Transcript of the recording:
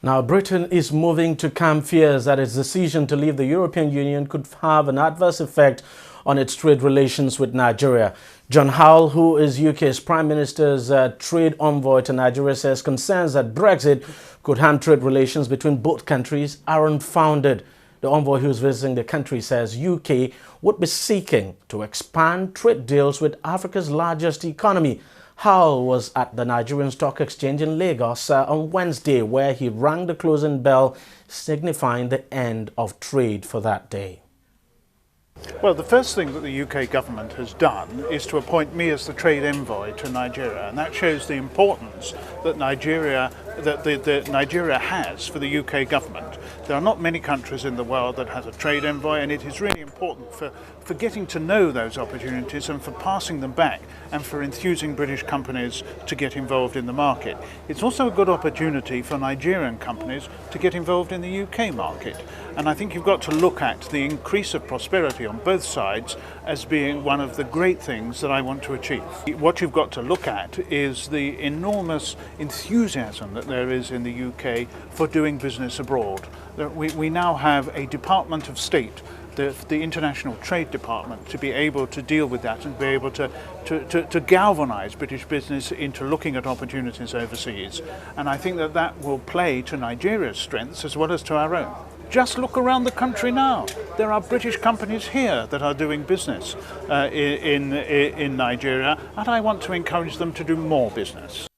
Now, Britain is moving to calm fears that its decision to leave the European Union could have an adverse effect on its trade relations with Nigeria. John Howell, who is UK's Prime Minister's trade envoy to Nigeria, says concerns that Brexit could harm trade relations between both countries are unfounded. The envoy who is visiting the country says UK would be seeking to expand trade deals with Africa's largest economy. Howell was at the Nigerian Stock Exchange in Lagos on Wednesday, where he rang the closing bell, signifying the end of trade for that day. Well, the first thing that the UK government has done is to appoint me as the trade envoy to Nigeria, and that shows the importance that Nigeria has for the UK government. There are not many countries in the world that has a trade envoy, and it is really important for getting to know those opportunities and for passing them back and for enthusing British companies to get involved in the market. It's also a good opportunity for Nigerian companies to get involved in the UK market, and I think you've got to look at the increase of prosperity on both sides as being one of the great things that I want to achieve. What you've got to look at is the enormous enthusiasm that there is in the UK for doing business abroad. We now have a Department of State, the International Trade Department, to be able to deal with that and be able to galvanise British business into looking at opportunities overseas. And I think that that will play to Nigeria's strengths as well as to our own. Just look around the country now. There are British companies here that are doing business in Nigeria, and I want to encourage them to do more business.